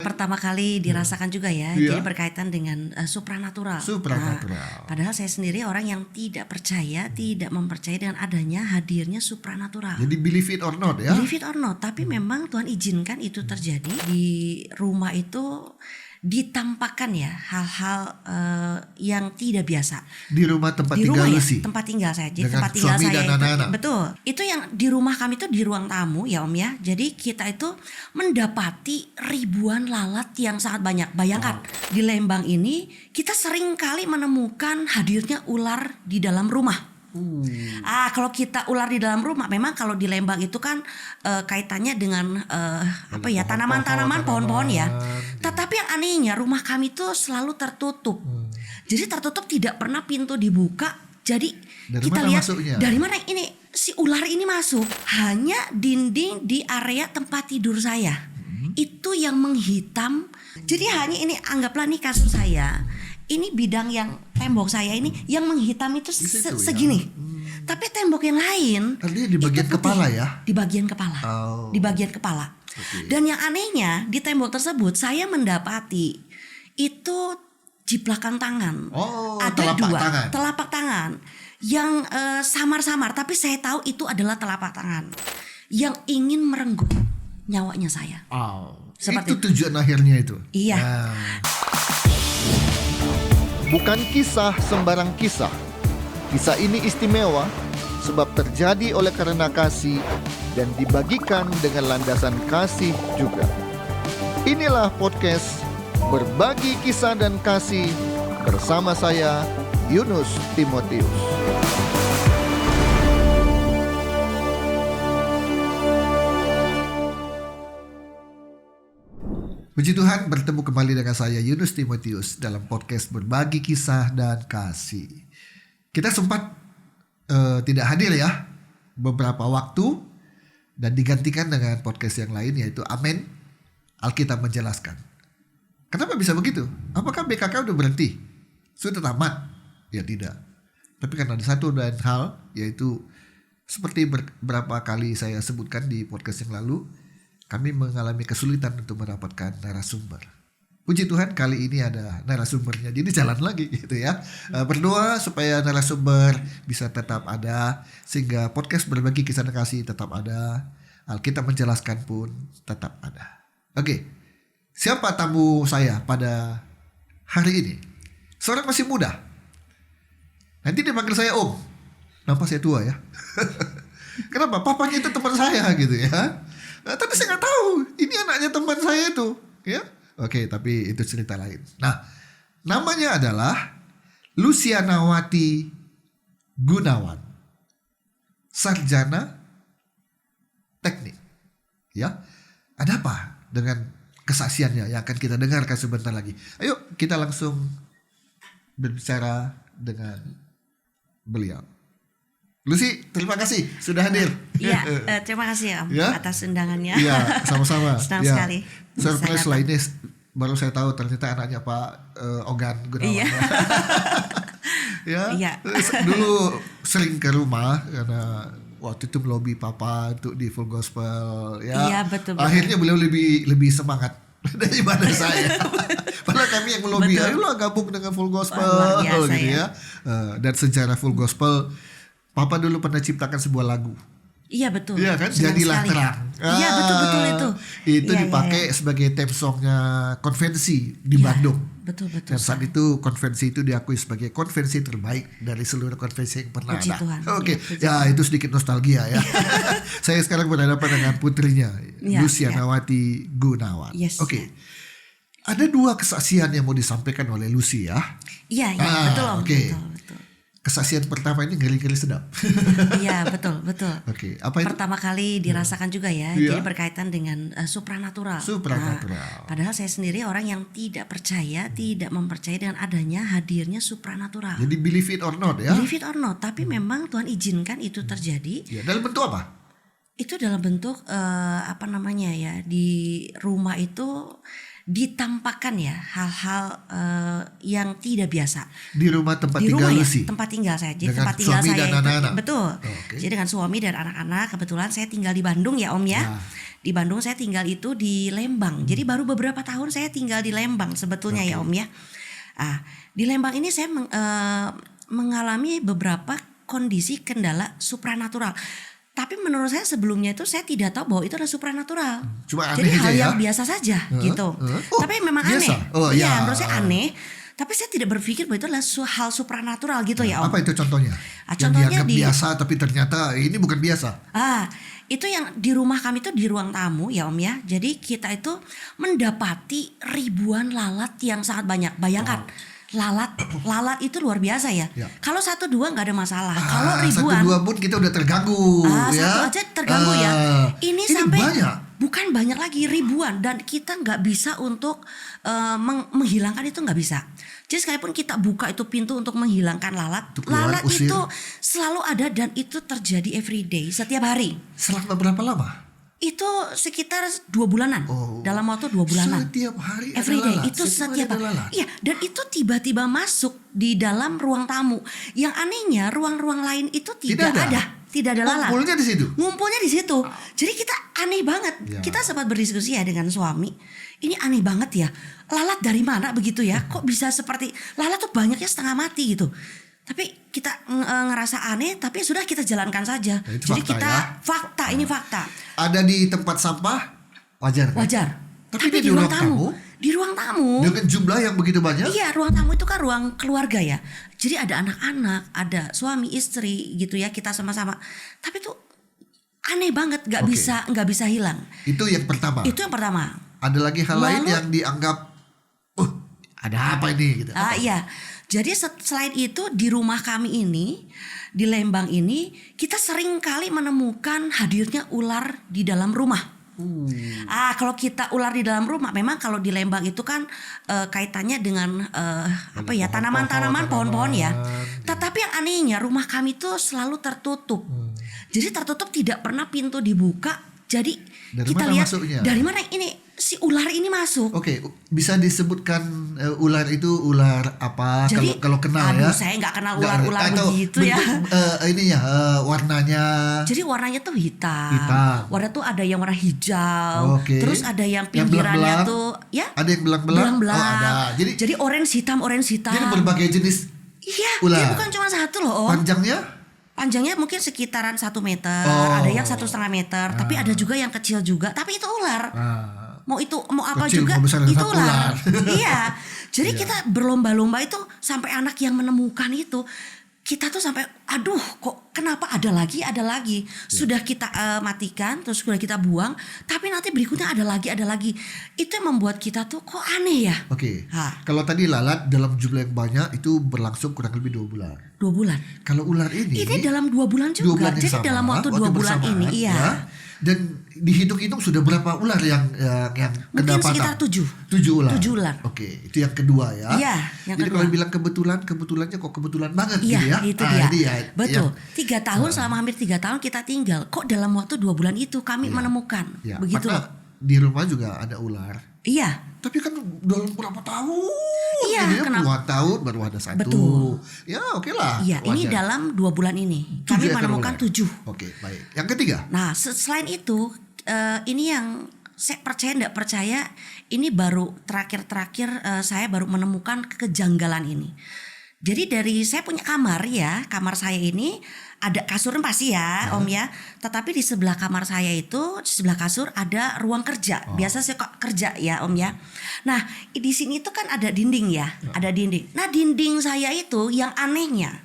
pertama kali dirasakan juga ya. Iya. Jadi berkaitan dengan supranatural. Supranatural. Padahal saya sendiri orang yang tidak percaya, tidak mempercayai dengan adanya hadirnya supranatural. Jadi believe it or not ya. Believe it or not, tapi memang Tuhan izinkan itu terjadi. Di rumah itu ditampakkan ya hal-hal yang tidak biasa. Di rumah tempat Di tinggal rumah Lucy. ya, tempat tinggal saya. Jadi Dengan tempat tinggal suami saya dan itu, anak-anak. betul. Itu yang di rumah kami itu di ruang tamu ya Om ya. Jadi kita itu mendapati ribuan lalat yang sangat banyak. Bayangkan di Lembang ini kita sering kali menemukan hadirnya ular di dalam rumah. Kalau kita ular di dalam rumah, memang kalau di Lembang itu kan kaitannya dengan tanaman-tanaman, pohon-pohon ya. Tetapi yang anehnya rumah kami itu selalu tertutup. Jadi tertutup, tidak pernah pintu dibuka. Jadi Dari kita mana lihat masuknya? dari mana ini si ular ini masuk. Hanya dinding di area tempat tidur saya. Itu yang menghitam. Jadi hanya ini, anggaplah nih kasus saya. Ini bidang yang tembok saya ini yang menghitam itu Di situ, segini. Tapi tembok yang lain Artinya di bagian itu putih. kepala ya? Di bagian kepala. Di bagian kepala. Oke. Dan yang anehnya di tembok tersebut saya mendapati itu jiplakan tangan. Ada telapak dua tangan. telapak tangan yang samar-samar, tapi saya tahu itu adalah telapak tangan yang ingin merenggut nyawanya saya. Seperti Itu tujuan akhirnya itu. Iya. Bukan kisah sembarang kisah. Kisah ini istimewa sebab terjadi oleh karena kasih dan dibagikan dengan landasan kasih juga. Inilah podcast Berbagi Kisah dan Kasih bersama saya, Yunus Timotius. Puji Tuhan, bertemu kembali dengan saya Yunus Timotius dalam podcast Berbagi Kisah dan Kasih. Kita sempat tidak hadir ya beberapa waktu dan digantikan dengan podcast yang lain, yaitu Amen Alkitab Menjelaskan. Kenapa bisa begitu? Apakah BKK udah berhenti? Sudah tamat? Ya tidak. Tapi kan ada satu dan hal, yaitu seperti beberapa kali saya sebutkan di podcast yang lalu, kami mengalami kesulitan untuk mendapatkan narasumber. Puji Tuhan, kali ini ada narasumbernya, jadi jalan lagi gitu ya. Berdoa supaya narasumber bisa tetap ada, sehingga podcast Berbagi Kisah dan Kasih tetap ada, Alkitab Menjelaskan pun tetap ada. Oke, siapa tamu saya pada hari ini? Seorang masih muda. Nanti dia panggil saya Om. Nampak saya tua ya. Kenapa? Papanya itu teman saya gitu ya. Tapi saya nggak tahu ini anaknya teman saya itu, ya. Oke, tapi itu cerita lain. Nah, namanya adalah Lucianawati Gunawan, sarjana teknik. Ya, ada apa dengan kesaksiannya yang akan kita dengarkan sebentar lagi? Ayo kita langsung berbicara dengan beliau. Lucy, terima kasih sudah hadir. Iya, terima kasih ya Om atas undangannya. Iya, sama-sama. Senang sekali. Surprise lah ini, baru saya tahu ternyata anaknya Pak Ogan Gunawan. Iya. Ya. Dulu sering ke rumah karena waktu itu melobi Papa untuk di Full Gospel. Ya. Iya, betul. Akhirnya beliau lebih semangat daripada saya. Padahal kami yang melobi, ayolah gabung dengan Full Gospel. Luar biasa, gitu ya. Dan sejarah Full Gospel, Papa dulu pernah ciptakan sebuah lagu. Iya betul. Iya kan, Senang Jadilah sekali. Terang. Iya betul itu. Itu Iya, dipakai sebagai theme songnya konvensi di Bandung. Betul. Dan saat itu konvensi itu diakui sebagai konvensi terbaik dari seluruh konvensi yang pernah Puji ada. Tuhan. Oke, Ya, ya itu sedikit nostalgia ya. Saya sekarang berhadapan dengan putrinya, Ya, Lucianawati Gunawan. Yes, Oke. ya. Ada dua kesaksian yang mau disampaikan oleh Lucy ya. Iya, betul Om. Oke. Betul. Kesaksian pertama ini ngeri-ngeri sedap. Iya betul. Oke, apa itu? Pertama kali dirasakan juga ya. Iya. Jadi berkaitan dengan supranatural. Supranatural. Padahal saya sendiri orang yang tidak percaya, tidak mempercayai dengan adanya hadirnya supranatural. Jadi believe it or not ya. Believe it or not, tapi memang Tuhan izinkan itu terjadi. Ya, dalam bentuk apa? Itu dalam bentuk di rumah itu ditampakkan ya hal-hal yang tidak biasa. Di rumah tempat Di tinggal rumah ya, Lucy. tempat tinggal saya. Jadi Dengan tempat tinggal suami saya dan itu anak-anak? betul. Oke. Jadi dengan suami dan anak-anak, kebetulan saya tinggal di Bandung ya Om ya. Di Bandung saya tinggal itu di Lembang. Jadi baru beberapa tahun saya tinggal di Lembang sebetulnya ya Om ya. Di Lembang ini saya mengalami beberapa kondisi kendala supranatural. Tapi menurut saya sebelumnya itu saya tidak tahu bahwa itu adalah supranatural. Cuma jadi aneh hal aja yang ya? biasa saja gitu. Tapi memang biasa? aneh. Oh, Iya, ya. menurut saya aneh. Tapi saya tidak berpikir bahwa itu adalah hal supranatural gitu ya Om. Apa itu contohnya? Yang Contohnya dianggap biasa tapi ternyata ini bukan biasa. Itu yang di rumah kami itu di ruang tamu ya Om ya. Jadi kita itu mendapati ribuan lalat yang sangat banyak. Bayangkan. Lalat itu luar biasa ya. Kalau 1-2 nggak ada masalah. Kalau ribuan 1-2 pun kita udah terganggu ya. satu aja terganggu ya. Ini sampai banyak. Bukan banyak lagi, ribuan, dan kita nggak bisa untuk menghilangkan itu, nggak bisa. Jadi sekalipun kita buka itu pintu untuk menghilangkan lalat, lalat usir. itu selalu ada dan itu terjadi everyday setiap hari. Selama berapa lama? Itu sekitar 2 bulanan. Dalam waktu 2 bulanan. Setiap hari everyday ada lalat. itu Setiap hari ada lalat. Iya, dan itu tiba-tiba masuk di dalam ruang tamu. Yang anehnya ruang-ruang lain itu tidak ada lalat. Ngumpulnya di situ. Ngumpulnya di situ. Jadi kita aneh banget. Ya. Kita sempat berdiskusi ya dengan suami. Ini aneh banget ya. Lalat dari mana begitu ya? Kok bisa seperti lalat tuh banyaknya setengah mati gitu. Tapi kita ngerasa aneh, tapi sudah kita jalankan saja. Nah, itu jadi fakta kita ya? ini fakta. Ada di tempat sampah wajar. Kan? Wajar. Tapi di ruang tamu. Di ruang tamu. Dengan jumlah yang begitu banyak. Iya, ruang tamu itu kan ruang keluarga ya. Jadi ada anak-anak, ada suami istri gitu ya, kita sama-sama. Tapi tuh aneh banget, nggak bisa hilang. Itu yang pertama. Itu yang pertama. Ada lagi hal lain yang dianggap, ada apa ini? Gitu. Iya. Jadi selain itu di rumah kami ini, di Lembang ini, kita sering kali menemukan hadirnya ular di dalam rumah. Kalau kita ular di dalam rumah, memang kalau di Lembang itu kan kaitannya dengan tanaman-tanaman, pohon-pohon ya. Tetapi yang anehnya rumah kami itu selalu tertutup. Jadi tertutup, tidak pernah pintu dibuka. Jadi dari kita mana lihat masuknya? dari mana ini si ular ini masuk. Oke, bisa disebutkan ular itu ular apa? Jadi, kalau kenal ya? Saya nggak kenal ular-ular begitu ya. Ini ya warnanya. Jadi warnanya tuh hitam. Warna tuh ada yang warna hijau. Terus ada yang pinggirannya tuh ya. Ada yang belang-belang. Ada. Jadi orange hitam. Jadi berbagai jenis. Iya. Ular. Jadi bukan cuma satu loh. Panjangnya mungkin sekitaran 1 meter. Ada yang 1,5 meter. Tapi ada juga yang kecil juga. Tapi itu ular. Mau apa kecil, juga itu ular. Iya. Jadi kita berlomba-lomba itu sampai anak yang menemukan itu. Kita tuh sampai aduh kok kenapa ada lagi. Sudah kita matikan, terus sudah kita buang, tapi nanti berikutnya ada lagi. Itu yang membuat kita tuh kok aneh ya. Oke. Kalau tadi lalat dalam jumlah yang banyak itu berlangsung kurang lebih 2 bulan. 2 bulan. Kalau ular ini dalam 2 bulan juga. Jadi dalam waktu 2 bulan ini iya. Ya. Dan dihitung-hitung sudah berapa ular yang mungkin kedapatan? sekitar 7 ular. 7 ular. Oke, itu yang kedua ya. Iya, yang jadi kedua. kalau bilang kebetulannya kok kebetulan banget iya, gitu ya. Itu dia. Ini ya, betul. 3 tahun selama hampir 3 tahun kita tinggal. Kok dalam waktu 2 bulan itu kami menemukan. Iya, Begitu loh. Di rumah juga ada ular. Iya. Tapi kan dalam berapa tahun? Iya, gitu ya, puluhan tahun baru ada 1. Betul. Ya oke lah. Iya, ini dalam 2 bulan ini kami menemukan 7. Oke, baik. Yang ketiga? Nah, selain itu ini yang saya percaya tidak percaya, ini baru terakhir saya baru menemukan kejanggalan ini. Jadi saya punya kamar ya, kamar saya ini ada kasur pasti ya Om ya. Tetapi di sebelah kamar saya itu, di sebelah kasur ada ruang kerja. Biasa saya kok kerja ya Om ya. Nah di sini itu kan ada dinding ya, ada dinding. Nah dinding saya itu yang anehnya,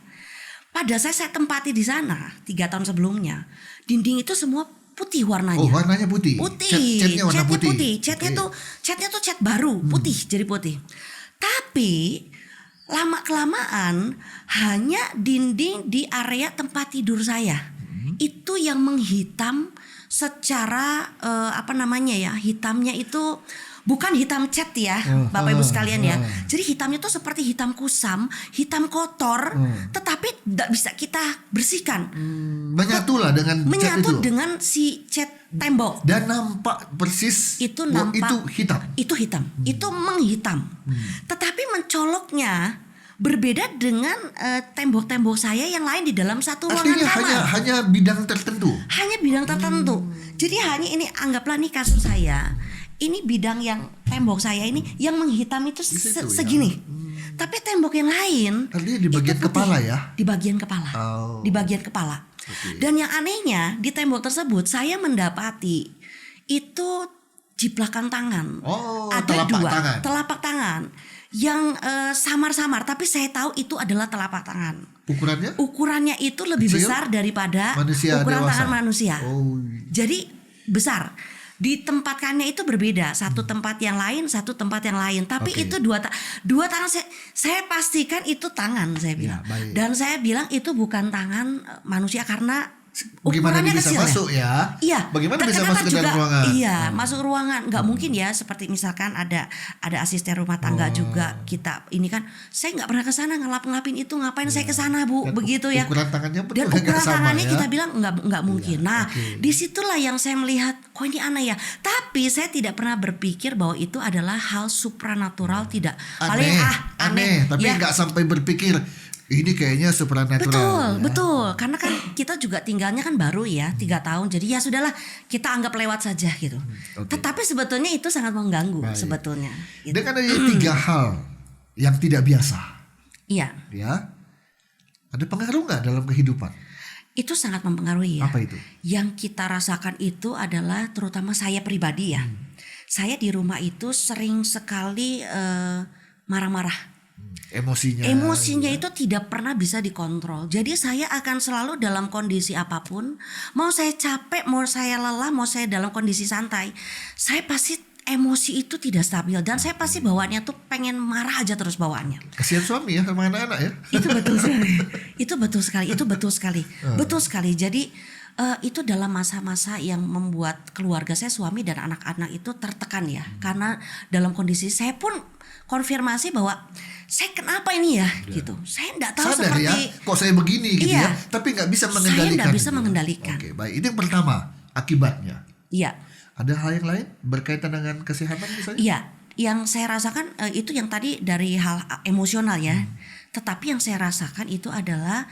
pada saya tempati di sana 3 tahun sebelumnya, dinding itu semua putih warnanya. Oh warnanya putih. Catnya warna putih. Catnya tuh cat baru putih, jadi putih. Tapi lama kelamaan hanya dinding di area tempat tidur saya itu yang menghitam secara hitamnya itu bukan hitam cat ya Bapak Ibu sekalian ya. Jadi hitamnya tuh seperti hitam kusam, hitam kotor, tetapi tidak bisa kita bersihkan. Menyatu dengan si cat tembok. Dan nampak persis itu hitam. Itu hitam. Itu menghitam. Tetapi mencoloknya berbeda dengan tembok-tembok saya yang lain di dalam satu ruangan Artinya kamar. hanya bidang tertentu. Hanya bidang tertentu. Jadi hanya ini, anggaplah nih kasus saya. Ini bidang yang tembok saya ini yang menghitam itu situ ya. segini. Tapi tembok yang lain Artinya di bagian itu putih. kepala ya? Di bagian kepala. Oh. Di bagian kepala. Oke. Dan yang anehnya di tembok tersebut saya mendapati itu jiplakan tangan. Oh, Ada telapak dua tangan. telapak tangan yang samar-samar, tapi saya tahu itu adalah telapak tangan. Ukurannya? Ukurannya itu lebih Kecil? besar daripada Manusia ukuran dewasa? tangan manusia. Oh. Jadi besar. Ditempatkannya itu berbeda, satu tempat yang lain, satu tempat yang lain. Tapi Oke. itu dua tangan, saya pastikan itu tangan, saya bilang. baik. Dan saya bilang itu bukan tangan manusia karena Bagaimana ukurannya dia bisa kecil masuk ya? Iya. Bagaimana bisa Ternyata masuk ke dalam ruangan? Iya, masuk ruangan. Nggak mungkin ya, seperti misalkan ada asisten rumah tangga juga. Kita ini kan, saya nggak pernah ke sana ngelap-ngelapin itu. Ngapain saya ke sana, Bu? Dan Begitu ya. ukuran tangannya pun Dan juga nggak ukuran sama tangannya ya? kita bilang nggak mungkin. Nah, oke. disitulah yang saya melihat, kok ini aneh ya. Tapi saya tidak pernah berpikir bahwa itu adalah hal supranatural, tidak. Paling aneh. Tapi Ya. nggak sampai berpikir ini kayaknya supernatural. Betul. Karena kan kita juga tinggalnya kan baru ya, 3 tahun. Jadi ya sudahlah, kita anggap lewat saja gitu. Oke. Tetapi sebetulnya itu sangat mengganggu Baik. sebetulnya. Gitu. Dengan ada 3 hal yang tidak biasa, Iya, ya. Ada pengaruh nggak dalam kehidupan? itu sangat mempengaruhi ya. Apa itu? Yang kita rasakan itu adalah terutama saya pribadi ya. Saya di rumah itu sering sekali marah-marah. Emosinya itu tidak pernah bisa dikontrol. Jadi saya akan selalu dalam kondisi apapun, mau saya capek, mau saya lelah, mau saya dalam kondisi santai, saya pasti emosi itu tidak stabil dan saya pasti bawaannya tuh pengen marah aja terus bawaannya. Kasihan suami ya sama anak-anak ya. Itu betul sekali. Betul sekali. Jadi itu dalam masa-masa yang membuat keluarga saya, suami dan anak-anak itu tertekan ya. Karena dalam kondisi saya pun konfirmasi bahwa saya kenapa ini ya gitu. Saya enggak tahu Sadar seperti ya, kok saya begini gitu Iya. ya. Tapi nggak bisa Saya mengendalikan. nggak bisa gitu. mengendalikan. Oke, baik. Itu yang pertama, akibatnya. Iya. Ada hal yang lain berkaitan dengan kesehatan misalnya? Iya, yang saya rasakan itu yang tadi dari hal emosional ya. Tetapi yang saya rasakan itu adalah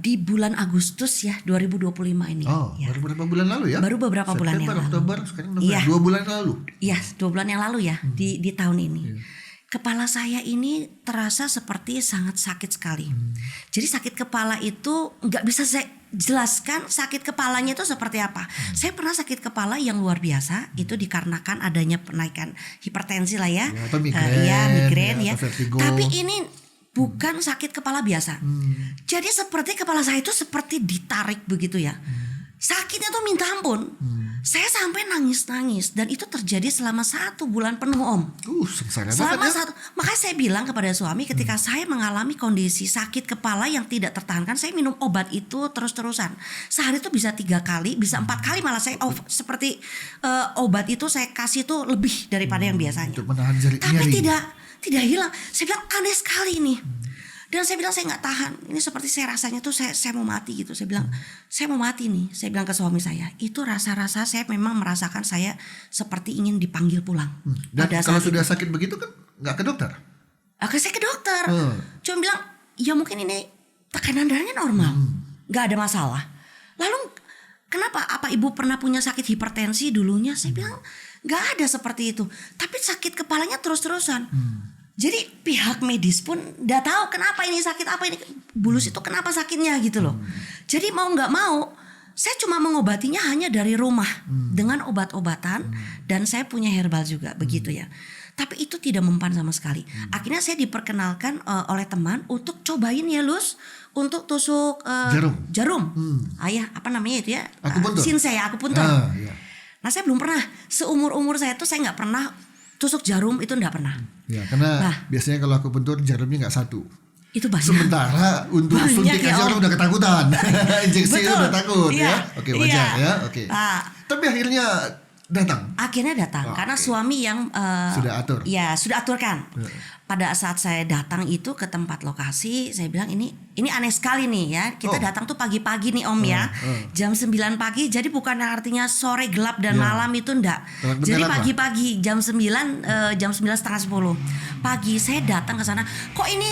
di bulan Agustus ya 2025 ini. Oh, Ya. baru beberapa bulan lalu ya? Baru beberapa bulan yang September, lalu. Oktober, sekarang November. Iya. 2 bulan lalu. Iya, 2 bulan yang lalu ya di tahun ini. Kepala saya ini terasa seperti sangat sakit sekali. Jadi sakit kepala itu nggak bisa saya jelaskan sakit kepalanya itu seperti apa. Saya pernah sakit kepala yang luar biasa itu dikarenakan adanya penaikan hipertensi lah ya. Ya, atau migrain, Iya, migrain ya, ya. atau vertigo. Tapi ini bukan sakit kepala biasa. Jadi seperti kepala saya itu seperti ditarik begitu ya. Sakitnya tuh minta ampun. Saya sampai nangis-nangis dan itu terjadi selama 1 bulan penuh, Om. Sengsara Selama banget ya. makanya saya bilang kepada suami ketika saya mengalami kondisi sakit kepala yang tidak tertahankan, saya minum obat itu terus-terusan. Sehari itu bisa 3 kali, bisa 4 kali malah saya seperti obat itu saya kasih itu lebih daripada yang biasanya. Untuk menahan Tapi nyeri. tidak hilang. Saya bilang aneh sekali ini. Dan saya bilang saya nggak tahan. Ini seperti saya rasanya tuh saya mau mati gitu. Saya bilang saya mau mati nih. Saya bilang ke suami saya. Itu rasa-rasa saya memang merasakan saya seperti ingin dipanggil pulang. Dan Pada kalau saat sudah sakit begitu kan nggak ke dokter? saya ke dokter. Cuma bilang ya mungkin ini tekanan darahnya normal. Nggak ada masalah. Lalu kenapa? Apa ibu pernah punya sakit hipertensi dulunya? Saya bilang nggak ada seperti itu. Tapi sakit kepalanya terus-terusan. Jadi pihak medis pun nggak tahu kenapa ini sakit apa ini bulus itu kenapa sakitnya gitu loh. Jadi mau nggak mau saya cuma mengobatinya hanya dari rumah dengan obat-obatan dan saya punya herbal juga begitu ya. Tapi itu tidak mempan sama sekali. Akhirnya saya diperkenalkan oleh teman untuk cobain ya Lus untuk tusuk jarum. Ayah apa namanya itu ya? Akupuntur. Akupuntur. Iya. Nah saya belum pernah seumur-umur saya tuh saya nggak pernah tusuk jarum itu enggak pernah. Ya, karena biasanya kalau aku bentur jarumnya nggak satu. Itu banyak. Sementara untuk Banyak suntik ya, aja Om. orang udah ketakutan. Injeksi Betul. udah takut Iya. ya. Oke, wajar Iya. ya. Oke. Ah. Tapi akhirnya datang. Akhirnya datang karena oke. suami yang Sudah atur. Ya, sudah aturkan. Pada saat saya datang itu ke tempat lokasi, saya bilang ini Ini aneh sekali nih ya. Kita datang tuh pagi-pagi nih Om ya. Jam 9 pagi. Jadi bukan artinya sore gelap dan malam itu enggak. Jadi pagi-pagi jam 9 setengah 10 pagi saya datang ke sana. Kok ini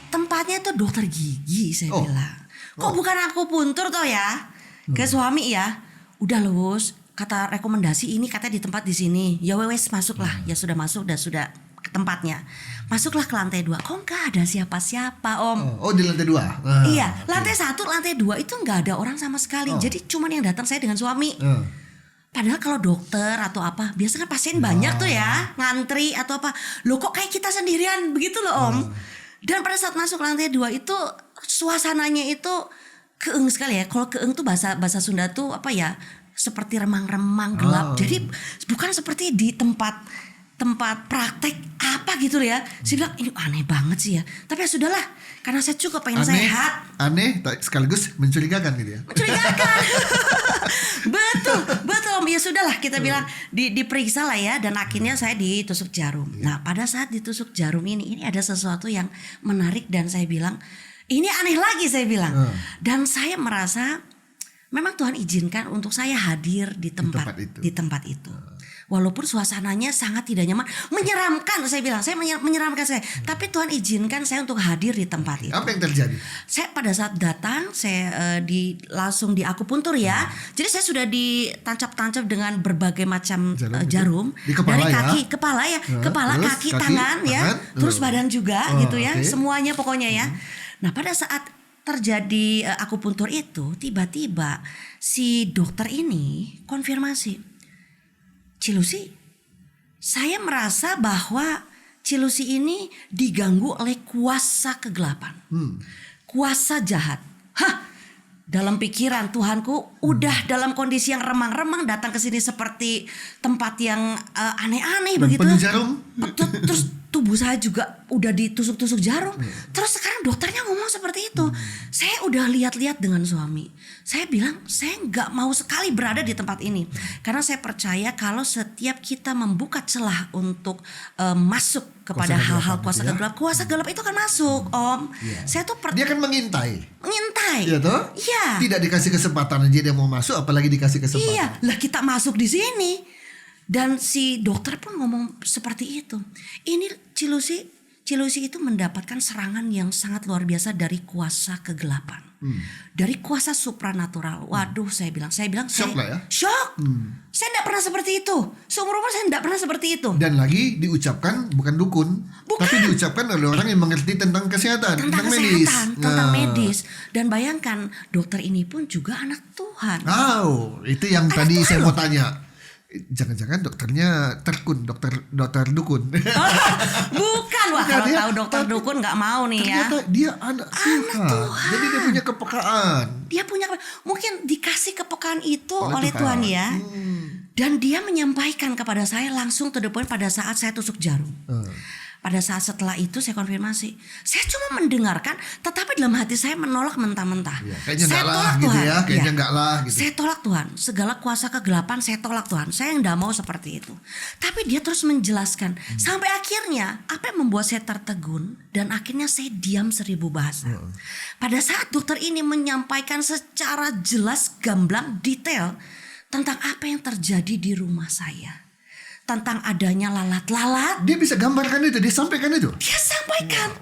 tempatnya tuh dokter gigi saya bilang. Kok bukan akupuntur toh ya? Ke suami ya. Udah Lus, kata rekomendasi ini katanya di tempat di sini. Ya wes masuklah. Ya sudah masuk dan sudah ke tempatnya. Masuklah ke lantai 2. Kok nggak ada siapa-siapa Om? Oh di lantai 2. Iya, lantai 1, lantai 2 itu nggak ada orang sama sekali. Jadi cuman yang datang saya dengan suami. Padahal kalau dokter atau apa, biasanya kan pasien banyak tuh ya, ngantri atau apa. Loh kok kayak kita sendirian begitu loh Om. Dan pada saat masuk lantai 2 itu suasananya itu keeng sekali ya. Kalau keeng tuh bahasa Sunda tuh apa ya? Seperti remang-remang gelap. Jadi bukan seperti di tempat praktek apa gitu ya. Saya bilang ini aneh banget sih ya. Tapi ya sudahlah, karena saya juga pengen sehat. Aneh sekaligus mencurigakan gitu ya. Mencurigakan. betul Om. Ya sudahlah kita bilang diperiksa lah ya. Dan akhirnya saya ditusuk jarum. Nah pada saat ditusuk jarum ini ada sesuatu yang menarik. Dan saya bilang ini aneh lagi saya bilang. Dan saya merasa memang Tuhan izinkan untuk saya hadir di tempat itu. Walaupun suasananya sangat tidak nyaman, menyeramkan saya bilang, saya menyeramkan saya. Tapi Tuhan izinkan saya untuk hadir di tempat itu. Apa yang terjadi? Saya pada saat datang, saya langsung di akupuntur ya. Jadi saya sudah ditancap-tancap dengan berbagai macam jarum di kepala dari kaki, ya? kepala, terus, kaki, tangan ya, terus badan juga gitu ya, okay. semuanya pokoknya ya. Nah pada saat terjadi akupuntur itu, tiba-tiba si dokter ini konfirmasi. Cilusi, saya merasa bahwa Cilusi ini diganggu oleh kuasa kegelapan, kuasa jahat. Dalam pikiran Tuhanku udah dalam kondisi yang remang-remang datang ke sini seperti tempat yang aneh-aneh begitu. Penuh jarum. Terus tubuh saya juga udah ditusuk-tusuk jarum. Terus sekarang dokternya ngomong seperti itu. Saya udah lihat-lihat dengan suami. Saya bilang saya nggak mau sekali berada di tempat ini. Karena saya percaya kalau setiap kita membuka celah untuk masuk kepada hal-hal kuasa gelap. Kuasa gelap itu kan masuk Om. Saya tuh dia kan mengintai. Mengintai. Iya toh? Iya. Tidak dikasih kesempatan aja dia mau masuk, apalagi dikasih kesempatan. Iya, lah kita masuk di sini. Dan si dokter pun ngomong seperti itu. Ini Cilusi itu mendapatkan serangan yang sangat luar biasa dari kuasa kegelapan. Dari kuasa supranatural. Waduh, saya bilang shock lah ya. Shock. Saya tidak pernah seperti itu. Seumur umur saya tidak pernah seperti itu. Dan lagi diucapkan bukan dukun, tapi diucapkan oleh orang yang mengerti tentang kesehatan, tentang medis. Tentang medis. Dan bayangkan dokter ini pun juga anak Tuhan. Itu yang tadi saya mau tanya. Jangan-jangan dokternya terkun, dokter dukun. Bukan, wah kalau tahu dokter dukun nggak mau nih ya. Ternyata dia anak Tuhan. Jadi dia punya kepekaan. Mungkin dikasih kepekaan itu oleh Tuhan ya. Dan dia menyampaikan kepada saya langsung to the point pada saat saya tusuk jarum. Pada saat setelah itu saya konfirmasi. Saya cuma mendengarkan, tetapi dalam hati saya menolak mentah-mentah. Kayaknya saya enggak tolak lah Tuhan. gitu ya. Kayaknya enggak lah gitu. Saya tolak Tuhan. Segala kuasa kegelapan saya tolak Tuhan. Saya enggak mau seperti itu. Tapi dia terus menjelaskan. Sampai akhirnya apa yang membuat saya tertegun. Dan akhirnya saya diam 1000 bahasa. Pada saat dokter ini menyampaikan secara jelas, gamblang, detail. Tentang apa yang terjadi di rumah saya. Tentang adanya lalat-lalat. Dia bisa gambarkan itu, dia sampaikan itu. Dia sampaikan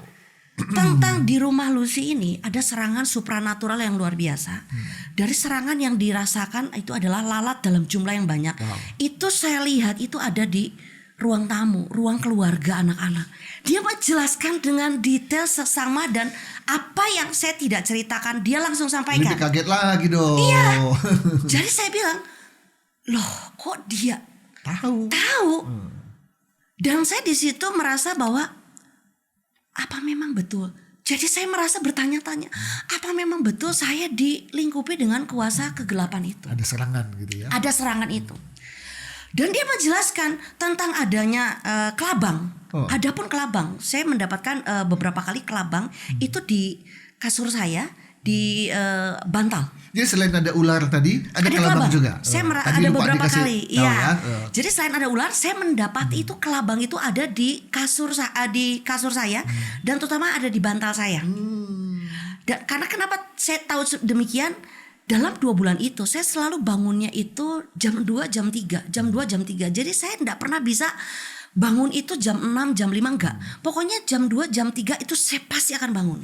tentang di rumah Lucy ini ada serangan supranatural yang luar biasa. Dari serangan yang dirasakan itu adalah lalat dalam jumlah yang banyak. Itu saya lihat itu ada di ruang tamu, ruang keluarga anak-anak. Dia menjelaskan dengan detail seksama dan apa yang saya tidak ceritakan dia langsung sampaikan. Lebih kaget lagi dong. Iya. Jadi saya bilang, loh kok dia tahu. Dan saya di situ merasa bahwa apa memang betul. Jadi saya merasa bertanya-tanya, apa memang betul saya dilingkupi dengan kuasa kegelapan itu? Ada serangan gitu ya. Ada serangan itu. Dan dia menjelaskan tentang adanya kelabang. Adapun kelabang, saya mendapatkan beberapa kali kelabang itu di kasur saya, di bantal. Jadi selain ada ular tadi, ada kelabang juga. Saya ada beberapa kali. Iya. Ya. Jadi selain ada ular, saya mendapati itu kelabang itu ada di kasur saya dan terutama ada di bantal saya. Dan karena kenapa saya tahu demikian? Dalam 2 bulan itu saya selalu bangunnya itu jam 2, jam 3, jam 2, jam 3. Jadi saya enggak pernah bisa bangun itu jam 6, jam 5 enggak. Pokoknya jam 2, jam 3 itu saya pasti akan bangun.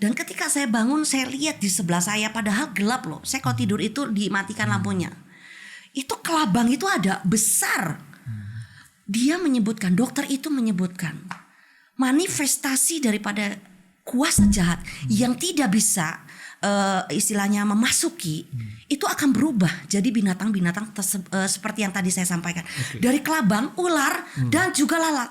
Dan ketika saya bangun saya lihat di sebelah saya padahal gelap loh. Saya kalau tidur itu dimatikan lampunya. Itu kelabang itu ada besar. Dia menyebutkan, dokter itu menyebutkan manifestasi daripada kuasa jahat yang tidak bisa istilahnya memasuki itu akan berubah jadi binatang-binatang seperti yang tadi saya sampaikan. Dari kelabang, ular dan juga lalat.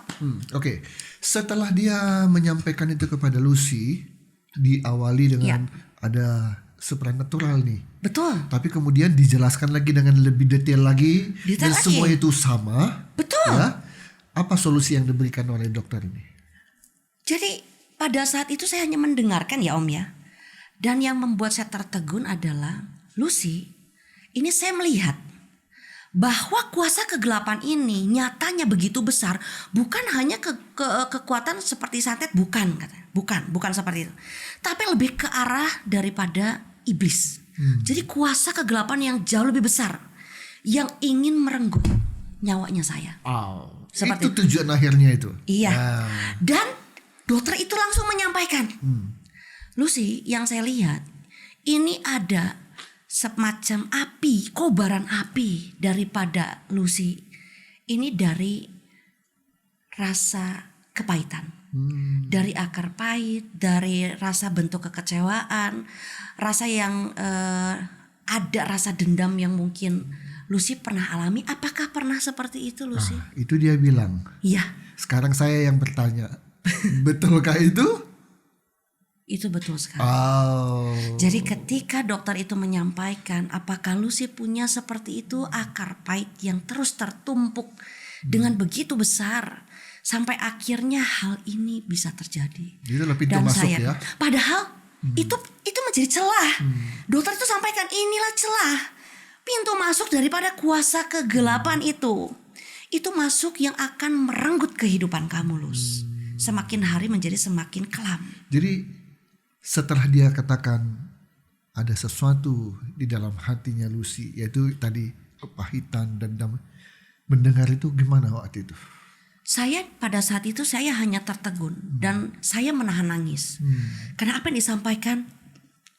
Oke. Setelah dia menyampaikan itu kepada Lucy, diawali dengan ada supernatural nih. Betul. Tapi kemudian dijelaskan lagi dengan lebih detail lagi dan semua itu sama. Betul. Ya. Apa solusi yang diberikan oleh dokter ini? Jadi pada saat itu saya hanya mendengarkan ya Om ya. Dan yang membuat saya tertegun adalah Lucy, ini saya melihat bahwa kuasa kegelapan ini nyatanya begitu besar, bukan hanya kekuatan seperti santet, bukan katanya. Bukan seperti itu. Tapi lebih ke arah daripada iblis. Jadi kuasa kegelapan yang jauh lebih besar yang ingin merenggut nyawanya saya. Seperti itu tujuan akhirnya itu. Iya. Dan dokter itu langsung menyampaikan, Lucy, yang saya lihat ini ada semacam api, kobaran api daripada Lucy. Ini dari rasa kepahitan, dari akar pahit, dari rasa bentuk kekecewaan, rasa yang ada rasa dendam yang mungkin Lucy pernah alami. Apakah pernah seperti itu Lucy? Itu dia bilang. Iya. Sekarang saya yang bertanya, betulkah itu? Itu betul sekali. Jadi ketika dokter itu menyampaikan apakah Lucy punya seperti itu, akar pahit yang terus tertumpuk dengan begitu besar sampai akhirnya hal ini bisa terjadi. Itulah pintu Dan masuk saya, ya. padahal itu menjadi celah. Dokter itu sampaikan inilah celah, pintu masuk daripada kuasa kegelapan itu. Itu masuk yang akan merenggut kehidupan kamu, Lus. Semakin hari menjadi semakin kelam. Jadi setelah dia katakan ada sesuatu di dalam hatinya Lucy, yaitu tadi kepahitan dan dendam, mendengar itu gimana waktu itu? Saya pada saat itu saya hanya tertegun dan saya menahan nangis. Karena apa yang disampaikan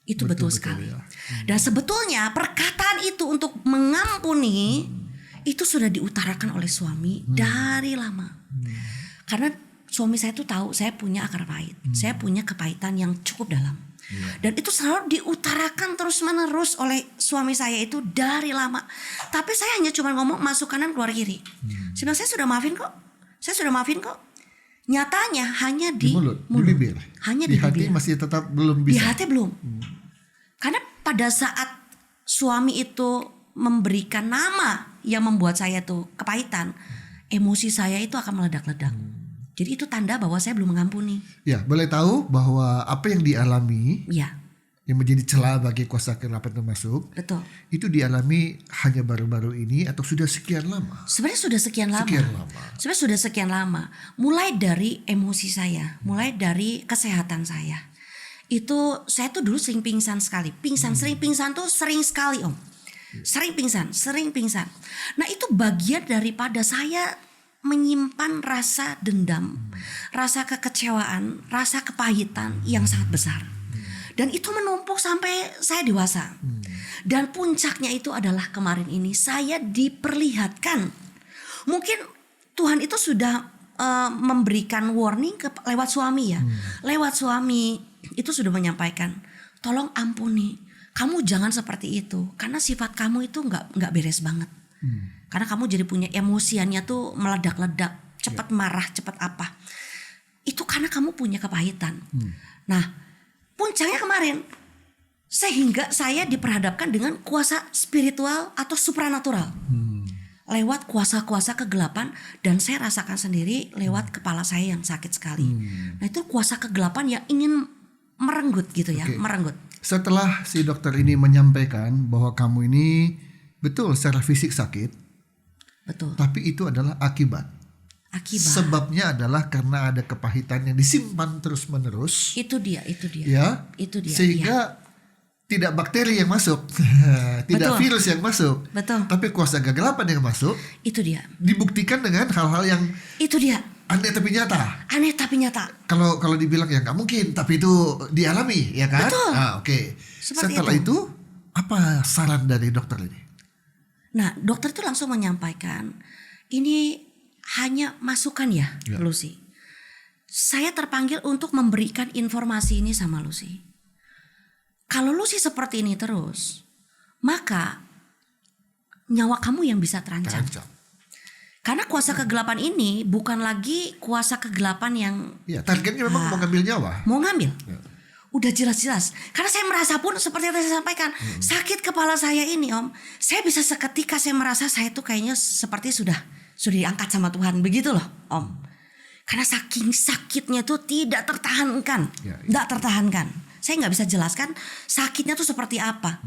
itu betul sekali. Ya. Dan sebetulnya perkataan itu untuk mengampuni itu sudah diutarakan oleh suami dari lama. Karena suami saya tuh tahu saya punya akar pahit. Saya punya kepahitan yang cukup dalam. Dan itu selalu diutarakan terus menerus oleh suami saya itu dari lama. Tapi saya hanya cuma ngomong masuk kanan keluar kiri. Saya bilang saya sudah maafin kok. Saya sudah maafin kok. Nyatanya hanya di mulut, di bibir. Hanya di di hati bibir. masih tetap belum bisa. Di hati belum. Karena pada saat suami itu memberikan nama yang membuat saya tuh kepahitan, emosi saya itu akan meledak-ledak. Jadi itu tanda bahwa saya belum mengampuni. Ya, boleh tahu bahwa apa yang dialami, Ya, yang menjadi celah bagi kuasa kegelapan termasuk, betul. itu dialami hanya baru-baru ini atau sudah sekian lama? Sebenarnya sudah sekian lama. Sebenarnya sudah sekian lama. Mulai dari emosi saya, mulai dari kesehatan saya. Itu saya tuh dulu sering pingsan sekali. Sering pingsan tuh sering sekali, Om. Sering pingsan. Nah, itu bagian daripada saya menyimpan rasa dendam, rasa kekecewaan, rasa kepahitan yang sangat besar. Dan itu menumpuk sampai saya dewasa. Dan puncaknya itu adalah kemarin ini saya diperlihatkan. Mungkin Tuhan itu sudah memberikan warning lewat suami ya. Lewat suami itu sudah menyampaikan, tolong ampuni. Kamu jangan seperti itu karena sifat kamu itu nggak beres banget. Karena kamu jadi punya emosiannya tuh meledak-ledak, cepat marah, cepat apa. Itu karena kamu punya kepahitan. Nah, puncaknya kemarin sehingga saya diperhadapkan dengan kuasa spiritual atau supranatural. Lewat kuasa-kuasa kegelapan dan saya rasakan sendiri lewat kepala saya yang sakit sekali. Nah, itu kuasa kegelapan yang ingin merenggut gitu ya, merenggut. Setelah si dokter ini menyampaikan bahwa kamu ini betul secara fisik sakit, Betul. tapi itu adalah akibat Akibat. Sebabnya adalah karena ada kepahitan yang disimpan terus-menerus. Itu dia. Ya. Itu dia. Sehingga tidak bakteri yang masuk, tidak Betul. virus yang masuk, Betul. tapi kuasa kegelapan yang masuk. Itu dia. Dibuktikan dengan hal-hal yang Itu dia. aneh tapi nyata. Aneh tapi nyata. Kalau dibilang ya nggak mungkin, tapi itu dialami, ya kan? Betul. Oke. Seperti Setelah itu apa saran dari dokter ini? Nah, dokter itu langsung menyampaikan, ini hanya masukan ya, Lucy. Saya terpanggil untuk memberikan informasi ini sama Lucy. Kalau Lucy seperti ini terus, maka nyawa kamu yang bisa terancam. Terancam. Karena kuasa kegelapan ini bukan lagi kuasa kegelapan yang Ya, targetnya memang mau ngambil nyawa. mau ngambil. Udah jelas-jelas. Karena saya merasa pun seperti yang tadi saya sampaikan, sakit kepala saya ini, Om. Saya bisa seketika saya merasa saya tuh kayaknya seperti sudah diangkat sama Tuhan, begitu loh, Om. Karena saking sakitnya tuh tidak tertahankan, tidak tertahankan. Saya nggak bisa jelaskan sakitnya tuh seperti apa.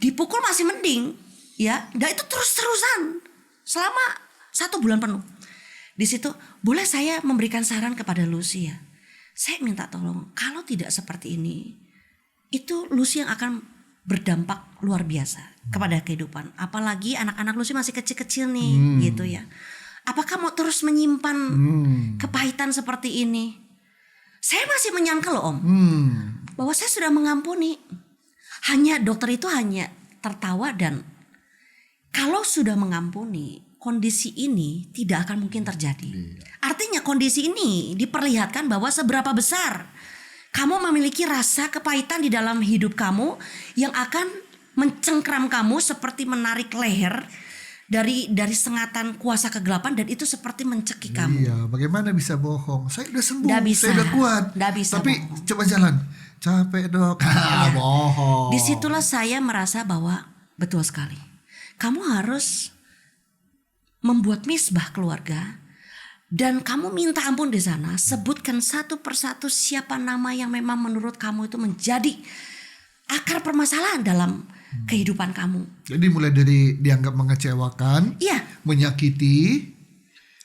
Dipukul masih mending, ya. Dan itu terus-terusan selama 1 bulan penuh. Di situ boleh saya memberikan saran kepada Lucy ya. Saya minta tolong, kalau tidak seperti ini, itu Lucy yang akan berdampak luar biasa kepada kehidupan. Apalagi anak-anak Lucy masih kecil-kecil nih, gitu ya. Apakah mau terus menyimpan kepahitan seperti ini? Saya masih menyangka loh, Om, bahwa saya sudah mengampuni. Hanya dokter itu hanya tertawa dan kalau sudah mengampuni, kondisi ini tidak akan mungkin terjadi. Artinya kondisi ini diperlihatkan bahwa seberapa besar kamu memiliki rasa kepahitan di dalam hidup kamu yang akan mencengkram kamu seperti menarik leher dari sengatan kuasa kegelapan, dan itu seperti mencekik kamu. Iya, bagaimana bisa bohong? Saya udah sembuh, Nggak bisa. saya udah kuat. Nggak bisa Tapi bohong. coba jalan, capek dok. Bohong. Disitulah saya merasa bahwa betul sekali. Kamu harus membuat misbah keluarga dan kamu minta ampun di sana. Sebutkan satu persatu siapa nama yang memang menurut kamu itu menjadi akar permasalahan dalam kehidupan kamu. Jadi mulai dari dianggap mengecewakan, Iya, menyakiti,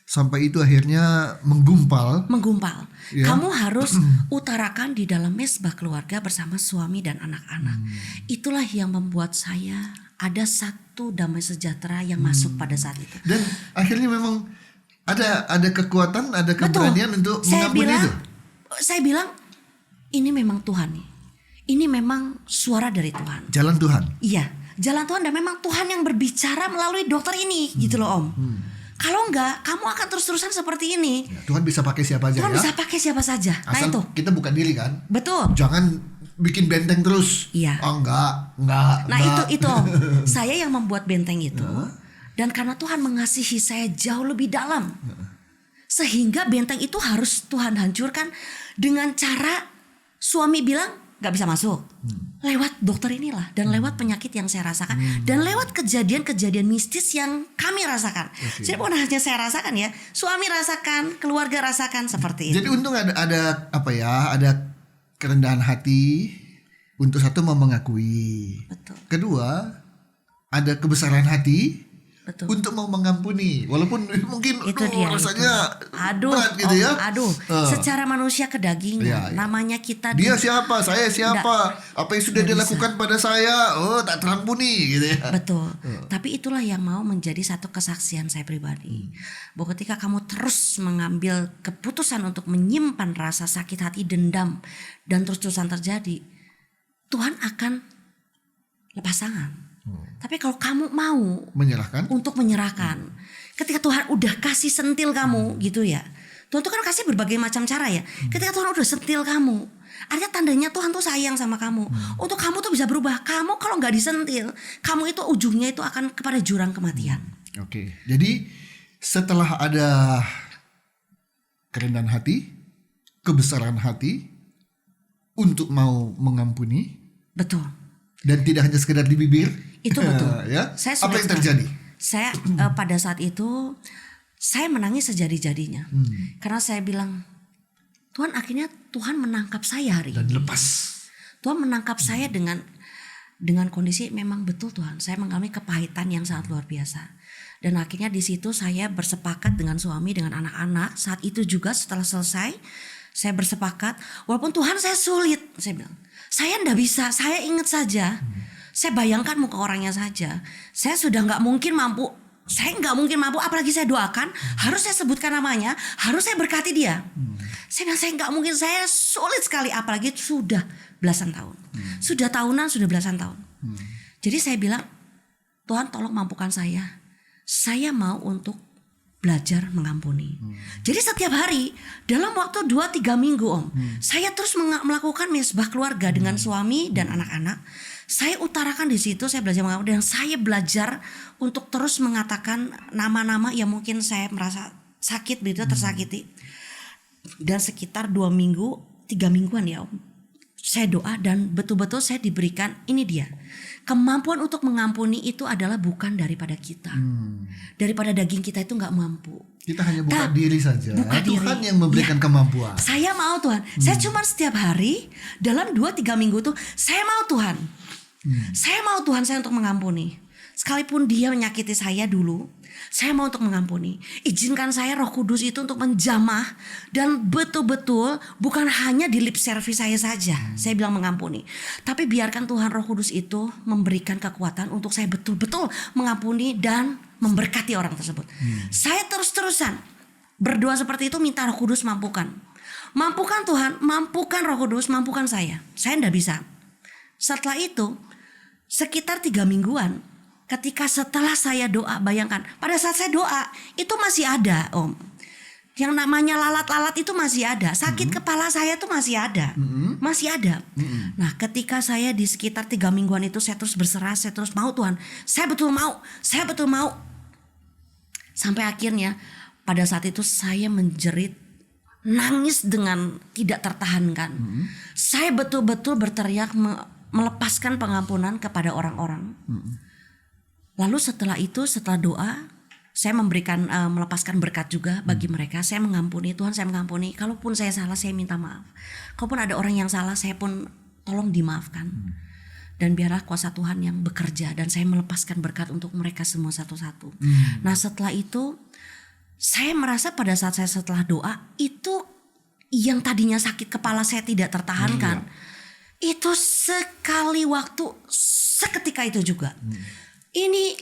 sampai itu akhirnya menggumpal. menggumpal. Kamu harus utarakan di dalam misbah keluarga bersama suami dan anak-anak. Itulah yang membuat saya ada satu damai sejahtera yang masuk pada saat itu. Dan akhirnya memang ada kekuatan, ada keberanian untuk mengampuni itu. Saya bilang ini memang Tuhan nih. Ini memang suara dari Tuhan. Jalan Tuhan. Iya, jalan Tuhan, dan memang Tuhan yang berbicara melalui dokter ini, gitu loh, Om. Kalau enggak, kamu akan terus-terusan seperti ini. Ya, Tuhan bisa pakai siapa aja Tuhan ya. bisa pakai siapa saja. Asal Nah itu, kita bukan diri kan. betul. Jangan bikin benteng terus. Iya. Oh enggak. Nah itu Om. Saya yang membuat benteng itu. Dan karena Tuhan mengasihi saya jauh lebih dalam. Sehingga benteng itu harus Tuhan hancurkan dengan cara suami bilang gak bisa masuk. Lewat dokter inilah dan lewat penyakit yang saya rasakan dan lewat kejadian-kejadian mistis yang kami rasakan. Jadi bukan hanya saya rasakan ya, suami rasakan, keluarga rasakan seperti itu. Jadi untung ada apa ya? Ada kerendahan hati untuk satu mau mengakui. Betul. Kedua, ada kebesaran hati Betul. untuk mau mengampuni, walaupun mungkin Itu dia rasanya aduh, berat gitu Om, ya. aduh, secara manusia kedagingan, Iya, iya. namanya kita Dia siapa? Saya siapa? Apa yang sudah nggak dilakukan pada saya? Oh, tak terampuni gitu ya. betul. Tapi itulah yang mau menjadi satu kesaksian saya pribadi. Bahwa ketika kamu terus mengambil keputusan untuk menyimpan rasa sakit hati, dendam, dan terus-terusan terjadi, Tuhan akan lepas tangan. Tapi kalau kamu mau Menyerahkan. untuk menyerahkan, ketika Tuhan udah kasih sentil kamu gitu ya, Tuhan tuh kan kasih berbagai macam cara ya. Ketika Tuhan udah sentil kamu, artinya tandanya Tuhan tuh sayang sama kamu. Untuk kamu tuh bisa berubah. Kamu kalau nggak disentil, kamu itu ujungnya itu akan kepada jurang kematian. Oke. Jadi setelah ada kerendahan hati, kebesaran hati untuk mau mengampuni, Betul, dan tidak hanya sekedar di bibir. itu betul. Ya. Saya Apa sudah yang terjadi? Saya pada saat itu saya menangis sejadi-jadinya, karena saya bilang, Tuhan, akhirnya Tuhan menangkap saya hari Dan ini. lepas. Tuhan menangkap saya dengan kondisi memang betul Tuhan. Saya mengalami kepahitan yang sangat luar biasa. Dan akhirnya di situ saya bersepakat dengan suami, dengan anak-anak. Saat itu juga setelah selesai, saya bersepakat, walaupun Tuhan saya sulit, saya bilang, saya nggak bisa, saya ingat saja, saya bayangkan muka orangnya saja, saya sudah nggak mungkin mampu, apalagi saya doakan, harus saya sebutkan namanya, harus saya berkati dia. Saya bilang, saya nggak mungkin, saya sulit sekali, apalagi sudah belasan tahun, sudah tahunan, sudah belasan tahun. Jadi saya bilang, Tuhan tolong mampukan saya mau untuk belajar mengampuni. Jadi setiap hari dalam waktu 2-3 minggu Om, saya terus melakukan mesbah keluarga dengan suami dan anak-anak. Saya utarakan di situ, saya belajar mengampuni dan saya belajar untuk terus mengatakan nama-nama yang mungkin saya merasa sakit begitu, tersakiti. Dan sekitar 2 minggu, 3 mingguan ya Om, saya doa dan betul-betul saya diberikan, ini dia. Kemampuan untuk mengampuni itu adalah bukan daripada kita. Daripada daging kita itu gak mampu. Kita hanya buka diri saja. Buka Tuhan diri. yang memberikan kemampuan. Saya mau Tuhan. Saya cuma setiap hari dalam 2-3 minggu tuh saya mau Tuhan. Saya mau Tuhan saya untuk mengampuni. Sekalipun dia menyakiti saya dulu, saya mau untuk mengampuni. Izinkan saya Roh Kudus itu untuk menjamah dan betul-betul bukan hanya di lip service saya saja. Saya bilang mengampuni. Tapi biarkan Tuhan Roh Kudus itu memberikan kekuatan untuk saya betul-betul mengampuni dan memberkati orang tersebut. Saya terus-terusan berdoa seperti itu, minta Roh Kudus mampukan. Mampukan Tuhan, mampukan Roh Kudus, mampukan saya. Saya enggak bisa. Setelah itu sekitar 3 mingguan, ketika setelah saya doa, bayangkan pada saat saya doa itu masih ada Om, yang namanya lalat-lalat itu masih ada, sakit kepala saya itu masih ada, masih ada. Nah ketika saya di sekitar 3 mingguan itu saya terus berserah, saya terus mau Tuhan, saya betul mau, sampai akhirnya pada saat itu saya menjerit, nangis dengan tidak tertahankan. Saya betul-betul berteriak melepaskan pengampunan kepada orang-orang. Lalu setelah itu, setelah doa, saya memberikan melepaskan berkat juga bagi mereka. Saya mengampuni, Tuhan saya mengampuni. Kalaupun saya salah, saya minta maaf. Kalaupun ada orang yang salah, saya pun tolong dimaafkan. Dan biarlah kuasa Tuhan yang bekerja dan saya melepaskan berkat untuk mereka semua satu-satu. Nah setelah itu, saya merasa pada saat saya setelah doa, itu yang tadinya sakit kepala saya tidak tertahankan. Itu sekali waktu, seketika itu juga. Ini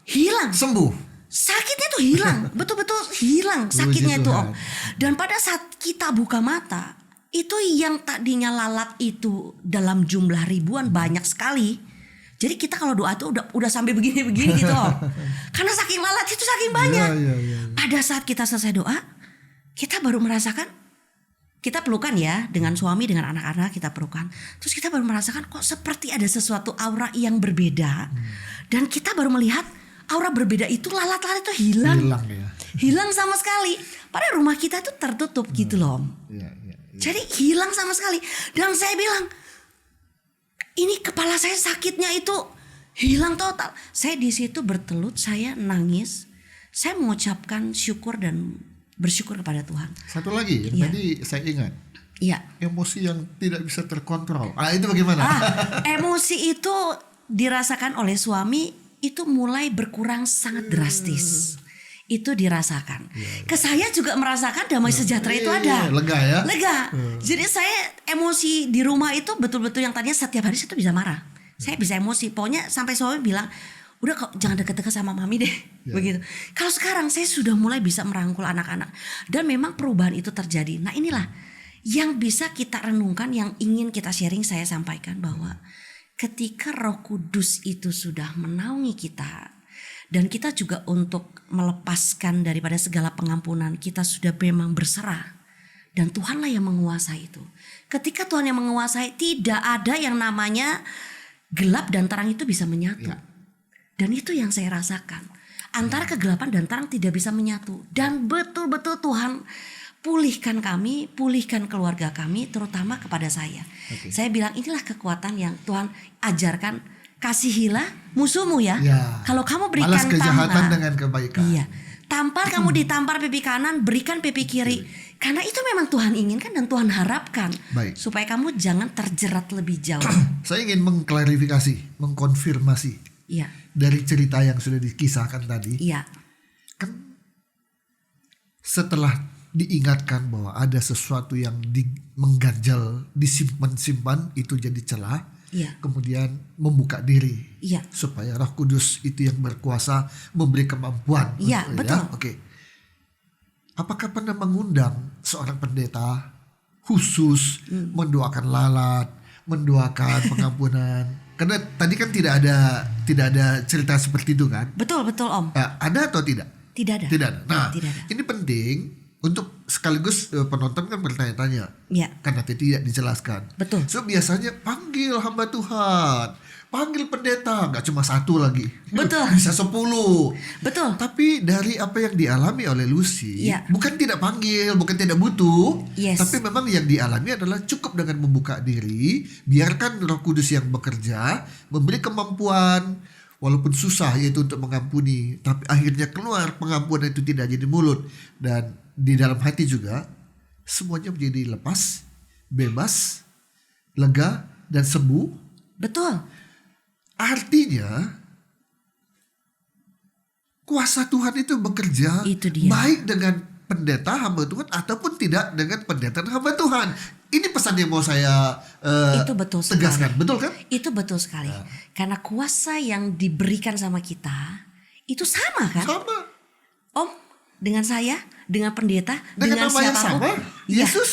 hilang, sembuh, sakitnya tuh hilang, betul-betul hilang sakitnya itu Om. Dan pada saat kita buka mata, itu yang tadinya lalat itu dalam jumlah ribuan banyak sekali. Jadi kita kalau doa tuh udah sampai begini-begini gitu Om. Karena saking lalat itu saking banyak. Pada saat kita selesai doa, kita baru merasakan, kita pelukan ya dengan suami, dengan anak-anak kita pelukan. Terus kita baru merasakan kok seperti ada sesuatu aura yang berbeda. Dan kita baru melihat aura berbeda itu, lalat-lalat itu hilang. Hilang sama sekali. Padahal rumah kita itu tertutup gitu loh. Jadi hilang sama sekali. Dan saya bilang, ini kepala saya sakitnya itu hilang total. Saya di situ bertelut, saya nangis. Saya mengucapkan syukur dan bersyukur kepada Tuhan. Satu lagi yang tadi saya ingat. Iya. Emosi yang tidak bisa terkontrol. Itu bagaimana? Emosi itu dirasakan oleh suami itu mulai berkurang sangat drastis. Itu dirasakan. Ke saya juga merasakan damai sejahtera itu ada. Lega ya? Lega. Jadi saya emosi di rumah itu betul-betul yang tadinya setiap hari saya tuh bisa marah. Saya bisa emosi. Pokoknya sampai suami bilang, udah kok jangan deket-deket sama mami deh. Begitu. Kalau sekarang saya sudah mulai bisa merangkul anak-anak. Dan memang perubahan itu terjadi. Nah inilah yang bisa kita renungkan, yang ingin kita sharing, saya sampaikan bahwa ketika Roh Kudus itu sudah menaungi kita dan kita juga untuk melepaskan daripada segala pengampunan, kita sudah memang berserah dan Tuhanlah yang menguasai itu. Ketika Tuhan yang menguasai, tidak ada yang namanya gelap dan terang itu bisa menyatu. Dan itu yang saya rasakan. Antara kegelapan dan terang tidak bisa menyatu. Dan betul-betul Tuhan pulihkan kami, pulihkan keluarga kami, terutama kepada saya. Saya bilang inilah kekuatan yang Tuhan ajarkan. Kasihilah musuhmu ya. Kalau kamu berikan balas kejahatan tampar dengan kebaikan. Iya. Tampar kamu ditampar pipi kanan, berikan pipi kiri. Karena itu memang Tuhan inginkan dan Tuhan harapkan. Supaya kamu jangan terjerat lebih jauh. Saya ingin mengklarifikasi, mengkonfirmasi Iya. dari cerita yang sudah dikisahkan tadi. Iya. Kan setelah diingatkan bahwa ada sesuatu yang mengganjal, disimpan-simpan, itu jadi celah. Iya. Kemudian membuka diri. Iya. Supaya Roh Kudus itu yang berkuasa memberi kemampuan. Iya, betul. Oke. Apakah pernah mengundang seorang pendeta khusus mendoakan lalat, mendoakan pengampunan? Karena tadi kan tidak ada cerita seperti itu kan? Betul Om. Ada atau tidak? Tidak ada. Tidak ada. Nah, Tidak ada. ini penting untuk sekaligus penonton kan bertanya-tanya. Iya. Karena tidak dijelaskan. Betul. So biasanya panggil hamba Tuhan, panggil pendeta, nggak cuma satu lagi. Betul. Bisa 10. Betul. Tapi dari apa yang dialami oleh Lucy, Iya. bukan tidak panggil, bukan tidak butuh, Yes. tapi memang yang dialami adalah cukup dengan membuka diri, biarkan Roh Kudus yang bekerja, memberi kemampuan, walaupun susah yaitu untuk mengampuni, tapi akhirnya keluar pengampunan itu tidak jadi mulut, dan di dalam hati juga semuanya menjadi lepas, bebas, lega, dan sembuh. Betul. Artinya kuasa Tuhan itu bekerja Itu dia. baik dengan pendeta hamba Tuhan ataupun tidak dengan pendeta dan hamba Tuhan. Ini pesan yang mau saya Itu betul sekali. tegaskan, betul kan? Itu betul sekali. Karena kuasa yang diberikan sama kita itu sama kan? Sama. Om, dengan saya, dengan pendeta, Dengan nama yang siapapun. sama, Iya. Yesus.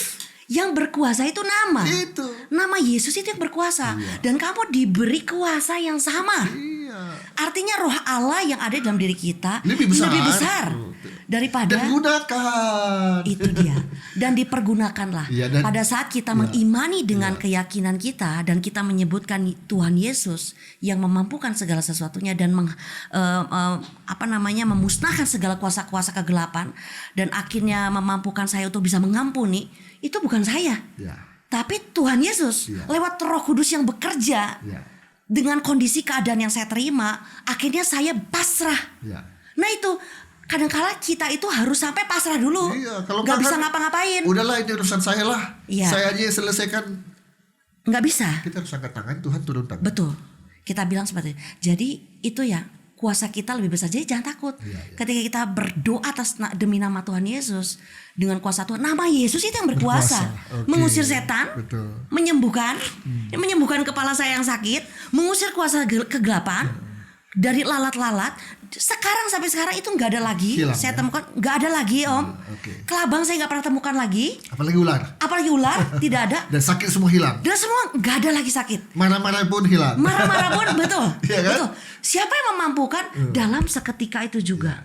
Yang berkuasa itu nama. Itu. Nama Yesus itu yang berkuasa. Dan kamu diberi kuasa yang sama. Iya. Artinya roh Allah yang ada dalam diri kita Lebih besar. daripada Dan gunakan. itu dia. Dan dipergunakanlah. Iya, dan- pada saat kita mengimani dengan keyakinan kita dan kita menyebutkan Tuhan Yesus yang memampukan segala sesuatunya dan memusnahkan segala kuasa-kuasa kegelapan dan akhirnya memampukan saya untuk bisa mengampuni, itu bukan saya. Ya. Tapi Tuhan Yesus Iya. lewat Roh Kudus yang bekerja. Ya. Dengan kondisi keadaan yang saya terima, akhirnya saya pasrah. Ya. Nah itu kadang-kala kita itu harus sampai pasrah dulu. Iya, kalau nggak enggak bisa kan, ngapa-ngapain. Udahlah, ini urusan saya lah. Iya. Saya aja yang selesaikan. Nggak bisa. Kita harus angkat tangan, Tuhan turun tangan. Betul. Kita bilang seperti itu. Jadi itu ya, kuasa kita lebih besar. Jadi jangan takut. Iya. Ketika kita berdoa demi nama Tuhan Yesus, dengan kuasa Tuhan, nama Yesus itu yang berkuasa. Berkuasa. Oke. Mengusir setan, Betul. menyembuhkan, menyembuhkan kepala saya yang sakit, mengusir kuasa kegelapan dari lalat-lalat. Sekarang sampai sekarang itu nggak ada lagi. Hilang, Saya ya? temukan nggak ada lagi, Om. Oke. Kelabang saya nggak pernah temukan lagi. Apalagi ular. Apalagi ular tidak ada. Dan sakit semua hilang. Dan semua nggak ada lagi sakit. Marah-marah pun hilang. Marah-marah pun betul. Iya kan? Betul. Siapa yang memampukan dalam seketika itu juga?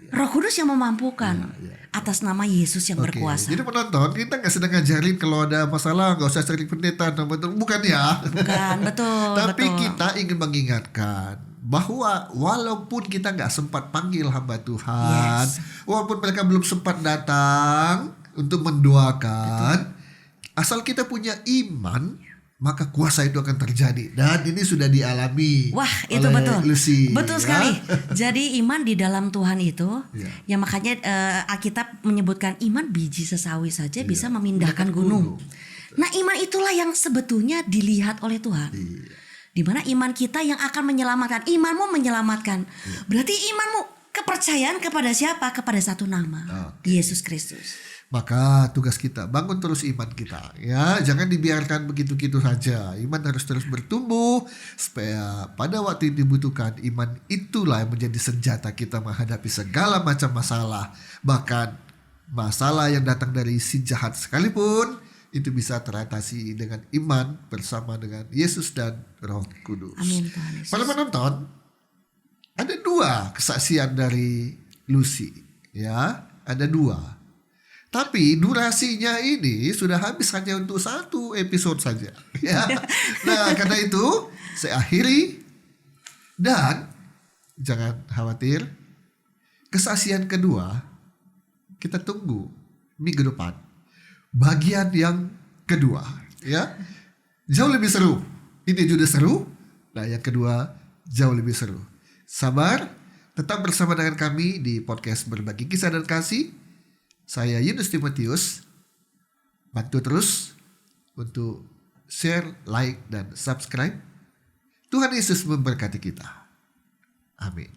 Roh Kudus yang memampukan atas nama Yesus yang Oke, berkuasa. jadi penonton, kita nggak sedang ngajarin kalau ada masalah nggak usah cari pendeta, bukan ya. Bukan, betul. Tapi betul. kita ingin mengingatkan bahwa walaupun kita nggak sempat panggil hamba Tuhan, walaupun mereka belum sempat datang untuk mendoakan, asal kita punya iman, maka kuasa itu akan terjadi. Dan ini sudah dialami. Wah, itu oleh betul. Lucy, Betul ya. sekali. Jadi iman di dalam Tuhan itu, Ya. yang makanya Alkitab menyebutkan iman biji sesawi saja bisa Memindahkan memindahkan gunung. gunung. Nah, iman itulah yang sebetulnya dilihat oleh Tuhan. Iya. Di mana iman kita yang akan menyelamatkan. Imanmu menyelamatkan. Berarti imanmu kepercayaan kepada siapa? Kepada satu nama, Yesus Kristus. Maka tugas kita bangun terus iman kita, ya, jangan dibiarkan begitu-gitu saja. Iman harus terus bertumbuh supaya pada waktu yang dibutuhkan, iman itulah yang menjadi senjata kita menghadapi segala macam masalah. Bahkan masalah yang datang dari si jahat sekalipun itu bisa teratasi dengan iman bersama dengan Yesus dan Roh Kudus. Amin Tuhan Yesus. Para penonton, ada 2 kesaksian dari Lucy, ya, ada 2. Tapi durasinya ini sudah habis hanya untuk 1 episode saja. Ya. Nah, karena itu saya akhiri, dan jangan khawatir, kesaksian kedua kita tunggu minggu depan. Bagian yang kedua, ya, jauh lebih seru. Ini sudah seru. Nah, yang kedua jauh lebih seru. Sabar, tetap bersama dengan kami di podcast Berbagi Kisah dan Kasih. Saya Yunus Timotius. Bantu terus untuk share, like, dan subscribe. Tuhan Yesus memberkati kita. Amin.